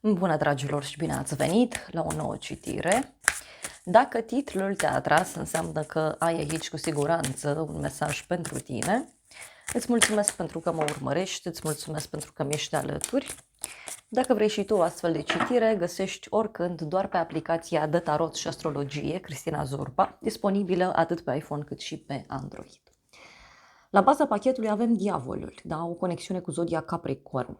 Bună, dragilor, și bine ați venit la o nouă citire. Dacă titlul te-a atras, înseamnă că ai aici cu siguranță un mesaj pentru tine. Îți mulțumesc pentru că mă urmărești, îți mulțumesc pentru că mi-ești alături. Dacă vrei și tu o astfel de citire, găsești oricând doar pe aplicația de tarot și astrologie Cristina Zorba, disponibilă atât pe iPhone cât și pe Android. La baza pachetului avem Diavolul, da? O conexiune cu zodia Capricorn.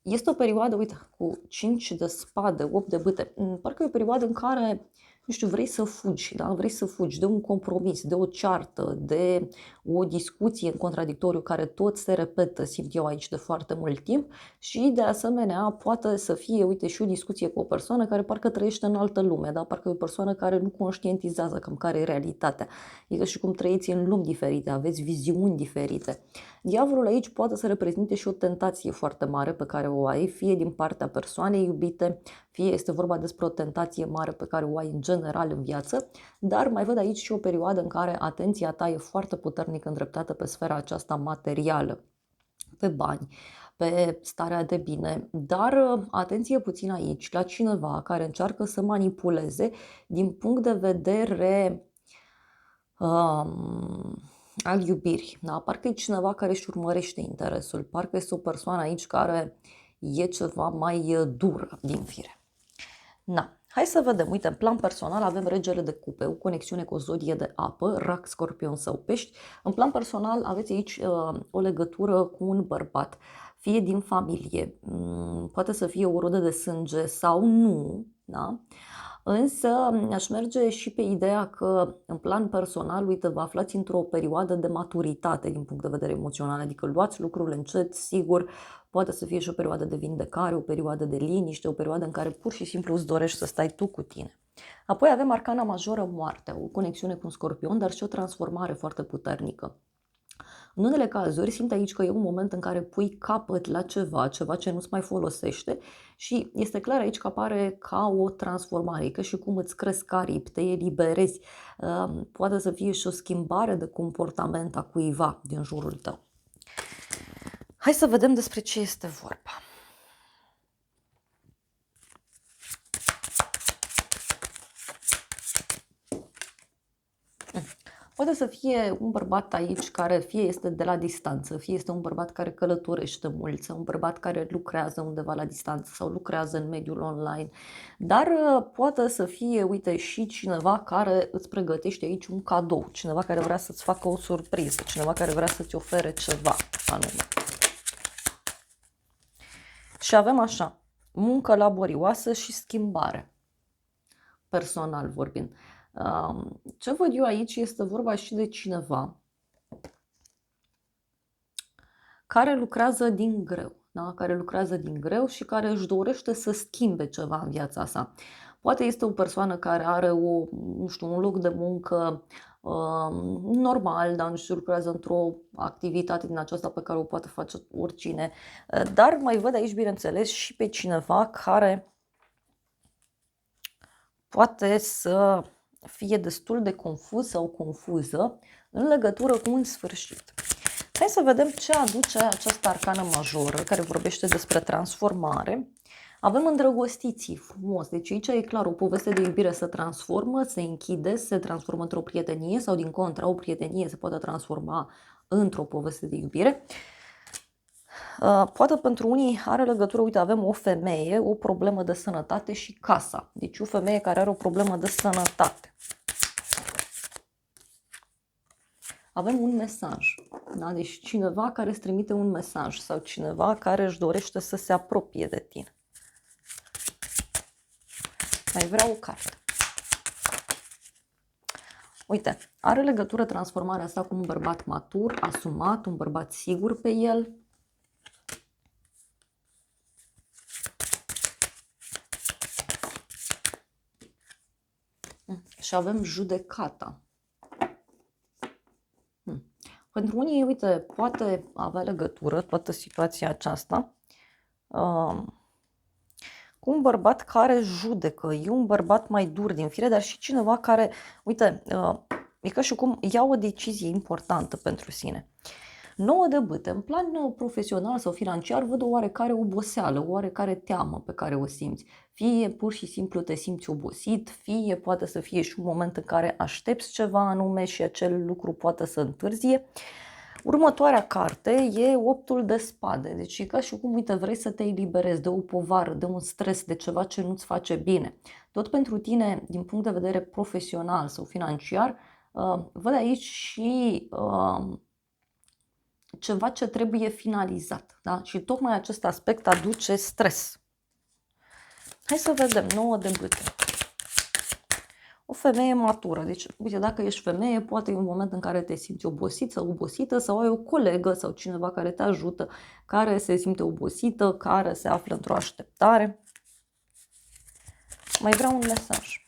Este o perioadă, uite, cu 5 de spade, 8 de bâte. Parcă e o perioadă în care, nu știu, vrei să fugi, da? Vrei să fugi de un compromis, de o ceartă, de o discuție în contradictoriu care tot se repetă, simt eu aici de foarte mult timp și de asemenea poate să fie, uite, și o discuție cu o persoană care parcă trăiește în altă lume, da? Parcă e o persoană care nu conștientizează cam care e realitatea. E ca și cum trăiți în lumi diferite, aveți viziuni diferite. Diavolul aici poate să reprezinte și o tentație foarte mare pe care o ai, fie din partea persoanei iubite, fie este vorba despre o tentație mare pe care o ai în general în viață, dar mai văd aici și o perioadă în care atenția ta e foarte puternic îndreptată pe sfera aceasta materială, pe bani, pe starea de bine, dar atenție puțin aici la cineva care încearcă să manipuleze din punct de vedere al iubirii. Da? Parcă e cineva care își urmărește interesul, parcă este o persoană aici care e ceva mai dură din fire. Na. Hai să vedem, uite, în plan personal avem regele de cupe, o conexiune cu o zodie de apă, rac, scorpion sau pești. În plan personal aveți aici o legătură cu un bărbat, fie din familie, poate să fie o rudă de sânge sau nu, da? Însă aș merge și pe ideea că în plan personal, uite, vă aflați într-o perioadă de maturitate din punct de vedere emoțional, adică luați lucrurile încet, sigur, poate să fie și o perioadă de vindecare, o perioadă de liniște, o perioadă în care pur și simplu îți dorești să stai tu cu tine. Apoi avem arcana majoră, moartea, o conexiune cu un scorpion, dar și o transformare foarte puternică. În unele cazuri simt aici că e un moment în care pui capăt la ceva, ceva ce nu-ți mai folosește și este clar aici că apare ca o transformare, că și cum îți cresc aripi, te eliberezi, poate să fie și o schimbare de comportament a cuiva din jurul tău. Hai să vedem despre ce este vorba. Poate să fie un bărbat aici care fie este de la distanță, fie este un bărbat care călătorește mult sau un bărbat care lucrează undeva la distanță sau lucrează în mediul online, dar poate să fie, uite, și cineva care îți pregătește aici un cadou, cineva care vrea să-ți facă o surpriză, cineva care vrea să-ți ofere ceva anume. Și avem așa, muncă laborioasă și schimbare, personal vorbind. Ce văd eu aici este vorba și de cineva care lucrează din greu, da? Care lucrează din greu și care își dorește să schimbe ceva în viața sa. Poate este o persoană care are nu știu, un loc de muncă normal, dar nu știu, lucrează într-o activitate din aceasta pe care o poate face oricine. Dar mai văd aici, bineînțeles, și pe cineva care poate să fie destul de confuz sau confuză în legătură cu un sfârșit. Hai să vedem ce aduce această arcană majoră care vorbește despre transformare. Avem îndrăgostiții, frumos, deci aici e clar, o poveste de iubire se transformă, se închide, se transformă într-o prietenie sau din contra, o prietenie se poate transforma într-o poveste de iubire. Poate pentru unii are legătură, uite, avem o femeie, o problemă de sănătate și casa. Deci o femeie care are o problemă de sănătate. Avem un mesaj, da? Deci cineva care îți trimite un mesaj sau cineva care își dorește să se apropie de tine. Mai vreau o carte. Uite, are legătură transformarea asta cu un bărbat matur, asumat, un bărbat sigur pe el. Și avem judecata. Pentru unii, uite, poate avea legătură toată situația aceasta cu un bărbat care judecă, e un bărbat mai dur din fire, dar și cineva care, uite, e ca și cum ia o decizie importantă pentru sine. Nouă de bâte, în plan profesional sau financiar, văd o oarecare oboseală, o oarecare teamă pe care o simți. Fie pur și simplu te simți obosit, fie poate să fie și un moment în care aștepți ceva anume și acel lucru poate să întârzie. Următoarea carte e optul de spade, deci e ca și cum, uite, vrei să te eliberezi de o povară, de un stres, de ceva ce nu-ți face bine. Tot pentru tine, din punct de vedere profesional sau financiar, văd aici și ceva ce trebuie finalizat, da? Și tocmai acest aspect aduce stres. Hai să vedem, 9 de bâte. O femeie matură, deci uite, dacă ești femeie, poate e un moment în care te simți obosit sau obosită sau ai o colegă sau cineva care te ajută, care se simte obosită, care se află într-o așteptare. Mai vreau un mesaj.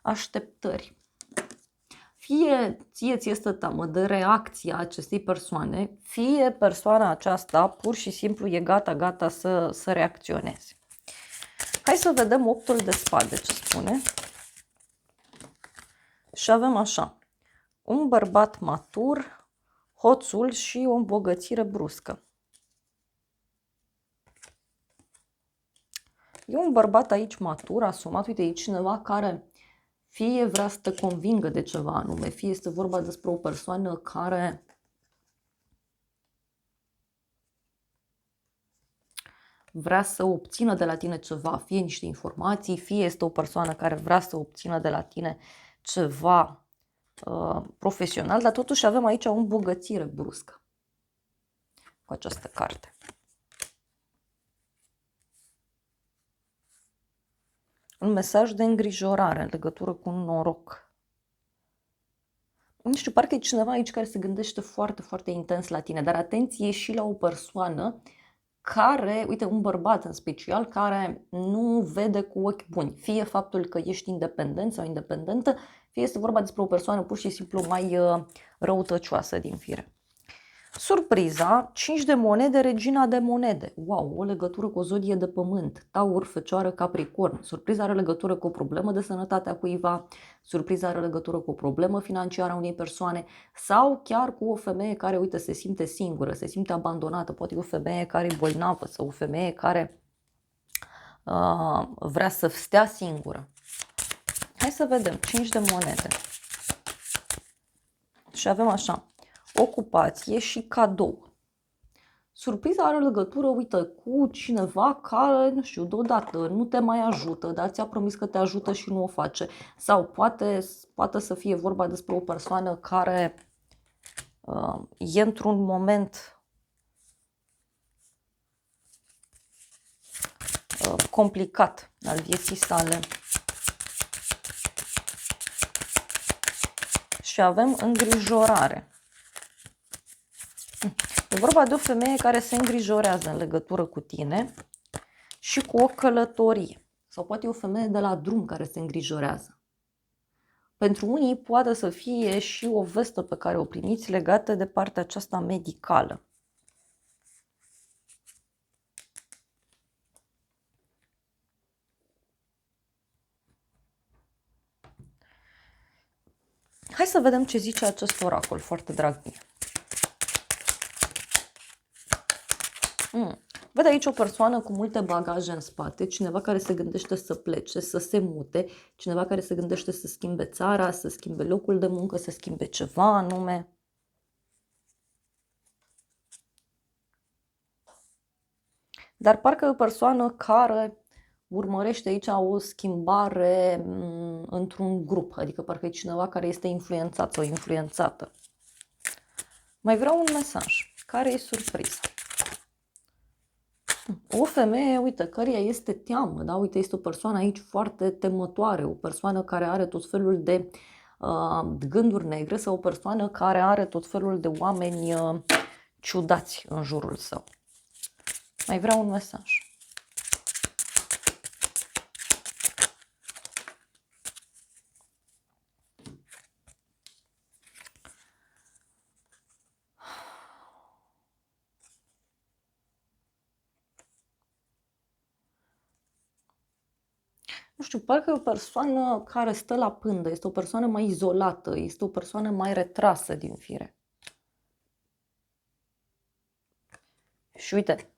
Așteptări. Fie ție ți este teamă de reacția acestei persoane, fie persoana aceasta pur și simplu e gata să reacționeze. Hai să vedem optul de spade ce spune. Și avem așa, un bărbat matur, hoțul și o îmbogățire bruscă. E un bărbat aici matur, asumat, uite, e cineva care fie vrea să te convingă de ceva anume, fie este vorba despre o persoană care vrea să obțină de la tine ceva, fie niște informații, fie este o persoană care vrea să obțină de la tine ceva profesional, dar totuși avem aici o îmbogățire bruscă cu această carte. Un mesaj de îngrijorare în legătură cu un noroc. Nu știu, parcă e cineva aici care se gândește foarte, foarte intens la tine, dar atenție și la o persoană care, uite, un bărbat în special, care nu vede cu ochi buni. Fie faptul că ești independent sau independentă, fie este vorba despre o persoană pur și simplu mai răutăcioasă din fire. Surpriza, 5 de monede, regina de monede. Wow, o legătură cu o zodie de pământ, Taur, Fecioară, Capricorn. Surpriza are legătură cu o problemă de sănătate a cuiva, surpriza are legătură cu o problemă financiară a unei persoane sau chiar cu o femeie care, uite, se simte singură, se simte abandonată. Poate e o femeie care e bolnavă sau o femeie care vrea să stea singură. Hai să vedem, 5 de monede. Și avem așa, ocupație și cadou. Surpriza are legătură, uite, cu cineva care, nu știu, deodată nu te mai ajută, dar ți-a promis că te ajută și nu o face. Sau poate să fie vorba despre o persoană care e într-un moment complicat al vieții sale. Și avem îngrijorare. E vorba de o femeie care se îngrijorează în legătură cu tine și cu o călătorie. Sau poate e o femeie de la drum care se îngrijorează. Pentru unii poate să fie și o vestă pe care o primiți legată de partea aceasta medicală. Hai să vedem ce zice acest oracol, foarte drag mie. Văd aici o persoană cu multe bagaje în spate, cineva care se gândește să plece, să se mute, cineva care se gândește să schimbe țara, să schimbe locul de muncă, să schimbe ceva anume. Dar parcă e o persoană care urmărește aici o schimbare într-un grup, adică parcă e cineva care este influențat sau influențată. Mai vreau un mesaj. Care e surpriza? O femeie, uite, căreia este teamă, da? Uite, este o persoană aici foarte temătoare, o persoană care are tot felul de gânduri negre sau o persoană care are tot felul de oameni ciudați în jurul său. Mai vreau un mesaj. Nu știu, parcă e o persoană care stă la pândă, este o persoană mai izolată, este o persoană mai retrasă din fire. Și uite,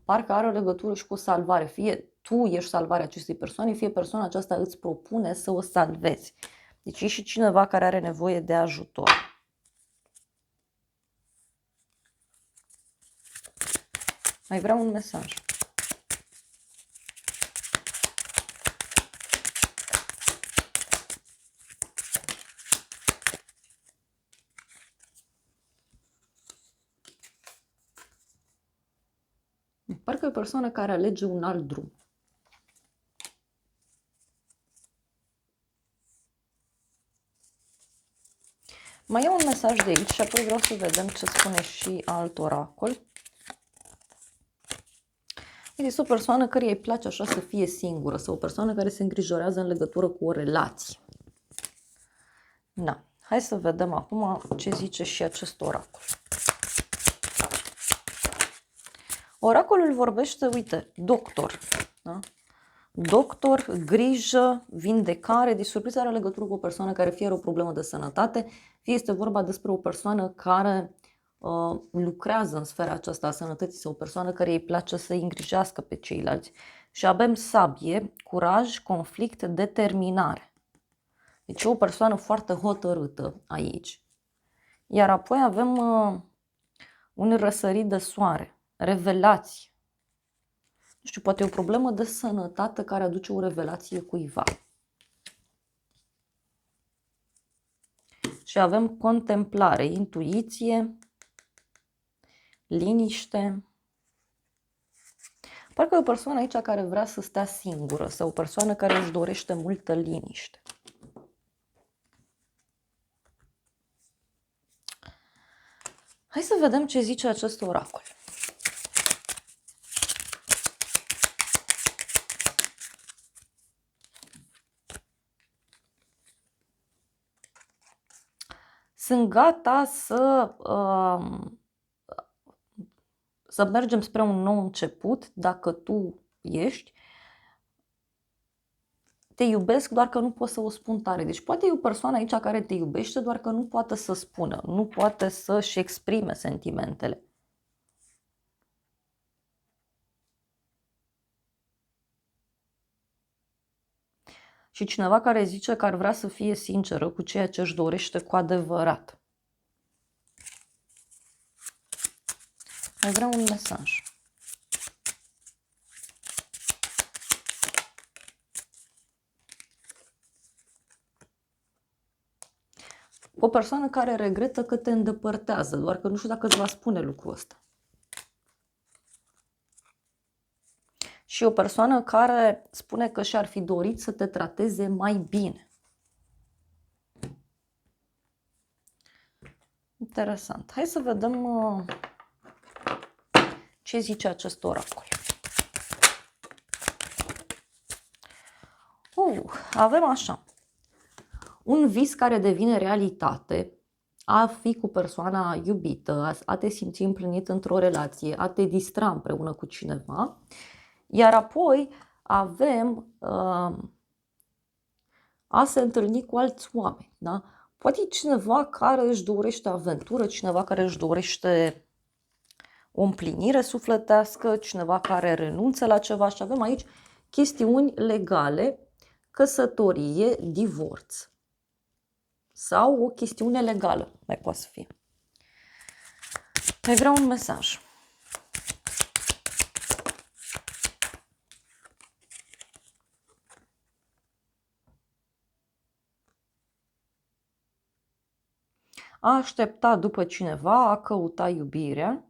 parcă are o legătură și cu o salvare. Fie tu ești salvarea acestei persoane, fie persoana aceasta îți propune să o salvezi. Deci e și cineva care are nevoie de ajutor. Mai vreau un mesaj. Parcă e o persoană care alege un alt drum. Mai e un mesaj de aici și apoi vreau să vedem ce spune și alt oracol. Este o persoană care îi place așa să fie singură sau o persoană care se îngrijorează în legătură cu o relație. Da. Hai să vedem acum ce zice și acest oracol. Oracolul vorbește, uite, doctor. Da? Doctor, grijă, vindecare, deci surpriză are legătură cu o persoană care fie are o problemă de sănătate, fie este vorba despre o persoană care lucrează în sfera aceasta a sănătății sau o persoană care îi place să îi îngrijească pe ceilalți. Și avem sabie, curaj, conflict, determinare. Deci e o persoană foarte hotărâtă aici. Iar apoi avem un răsărit de soare, revelație. Nu știu, poate e o problemă de sănătate care aduce o revelație cuiva. Și avem contemplare, intuiție, liniște. Parcă e o persoană aici care vrea să stea singură sau o persoană care își dorește multă liniște. Hai să vedem ce zice acest oracol. Sunt gata să mergem spre un nou început, dacă tu ești. Te iubesc, doar că nu pot să o spun tare. Deci poate e o persoană aici care te iubește, doar că nu poate să spună, nu poate să-și exprime sentimentele. Și cineva care zice că ar vrea să fie sinceră cu ceea ce își dorește cu adevărat. Mai vreau un mesaj. O persoană care regretă că te îndepărtează, doar că nu știu dacă îți va spune lucrul ăsta. Și o persoană care spune că și-ar fi dorit să te trateze mai bine. Interesant. Hai să vedem ce zice acest oracol. Avem așa. Un vis care devine realitate, a fi cu persoana iubită, a te simți împlinit într-o relație, a te distra împreună cu cineva. Iar apoi avem a se întâlni cu alți oameni. Da? Poate e cineva care își dorește aventură, cineva care își dorește o împlinire sufletească, cineva care renunță la ceva și avem aici chestiuni legale, căsătorie, divorț sau o chestiune legală, mai poate să fie. Mai vreau un mesaj. A aștepta după cineva, a căuta iubirea,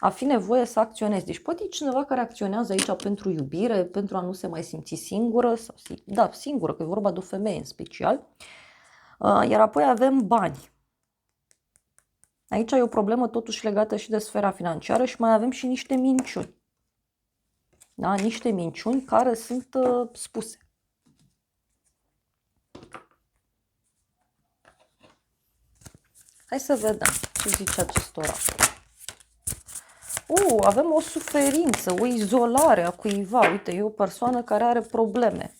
a fi nevoie să acționezi. Deci poate e cineva care acționează aici pentru iubire, pentru a nu se mai simți singură, sau, da, singură, că e vorba de o femeie în special. Iar apoi avem bani. Aici e o problemă totuși legată și de sfera financiară și mai avem și niște minciuni. Da? Niște minciuni care sunt spuse. Hai să vedem ce zice acest oracol. Avem o suferință, o izolare a cuiva. Uite, e o persoană care are probleme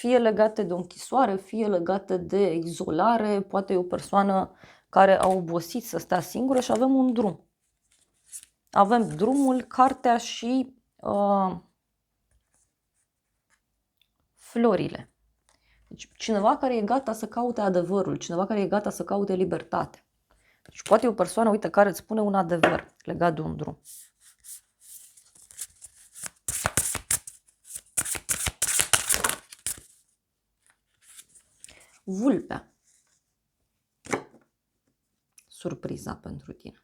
fie legate de o închisoare, fie legate de izolare, poate e o persoană care a obosit să stea singură și avem un drum. Avem drumul, cartea și florile. Deci cineva care e gata să caute adevărul, cineva care e gata să caute libertate. Deci poate e o persoană, uite, care îți spune un adevăr legat de un drum. Vulpea. Surpriza pentru tine.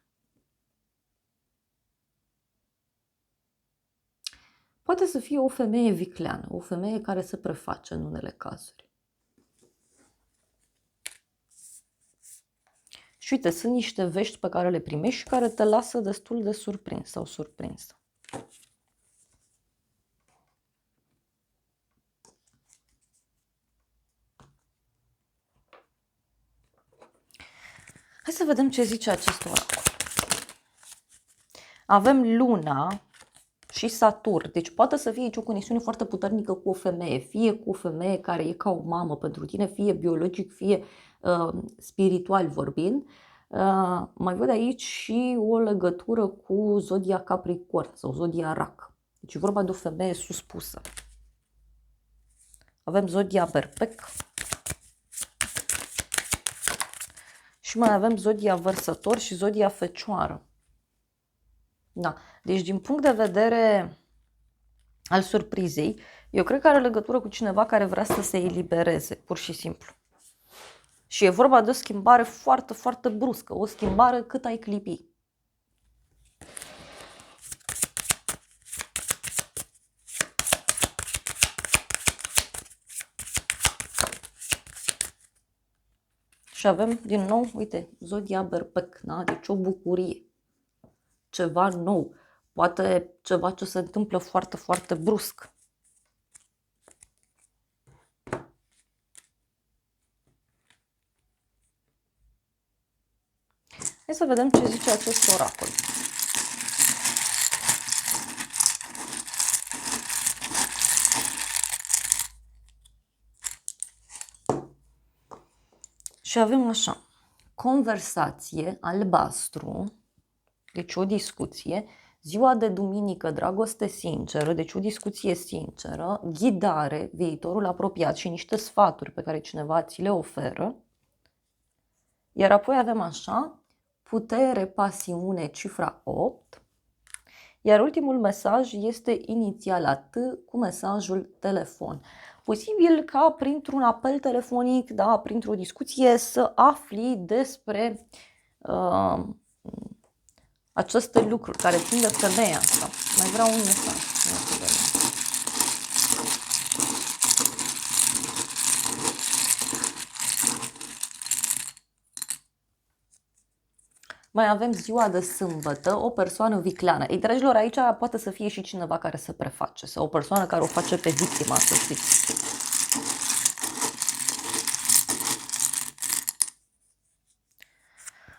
Poate să fie o femeie vicleană, o femeie care se preface în unele cazuri. Și uite, sunt niște vești pe care le primești și care te lasă destul de surprins sau surprinsă. Hai să vedem ce zice acest oracol. Avem Luna și Saturn. Deci poate să fie aici o conexiune foarte puternică cu o femeie. Fie cu o femeie care e ca o mamă pentru tine, fie biologic, fie spiritual vorbind. Mai văd aici și o legătură cu zodia Capricorn sau zodia Rac. Deci e vorba de o femeie suspusă. Avem zodia Berbec. Și mai avem zodia Vărsător și zodia Fecioară. Da. Deci din punct de vedere al surprizei, eu cred că are legătură cu cineva care vrea să se elibereze, pur și simplu. Și e vorba de o schimbare foarte, foarte bruscă, o schimbare cât ai clipi. Și avem din nou, uite, zodia Berbec, da? Deci o bucurie, ceva nou, poate ceva ce se întâmplă foarte, foarte brusc. Hai să vedem ce zice acest oracol. Și avem așa, conversație, albastru, deci o discuție, ziua de duminică, dragoste sinceră, deci o discuție sinceră, ghidare, viitorul apropiat și niște sfaturi pe care cineva ți le oferă. Iar apoi avem așa, putere, pasiune, cifra 8. Iar ultimul mesaj este inițiala T cu mesajul telefon. Posibil ca printr-un apel telefonic, da, printr-o discuție să afli despre aceste lucruri care țin de femeia asta. Mai vreau un mesaj. Mai avem ziua de sâmbătă, o persoană vicleană. Ei, dragilor, aici poate să fie și cineva care se preface sau o persoană care o face pe victima, să știți.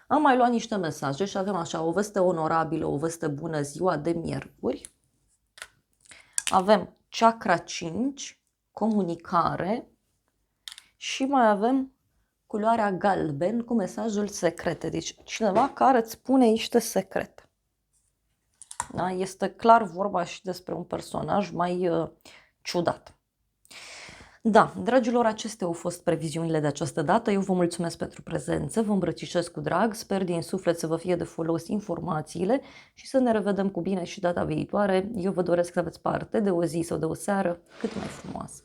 Am mai luat niște mesaje și avem așa o veste onorabilă, o veste bună, ziua de miercuri. Avem chakra 5, comunicare și mai avem culoarea galben cu mesajul secrete. Deci cineva care îți spune niște secrete. Da? Este clar vorba și despre un personaj mai ciudat. Da, dragilor, acestea au fost previziunile de această dată. Eu vă mulțumesc pentru prezență, vă îmbrățișez cu drag, sper din suflet să vă fie de folos informațiile și să ne revedem cu bine și data viitoare. Eu vă doresc să aveți parte de o zi sau de o seară cât mai frumoasă.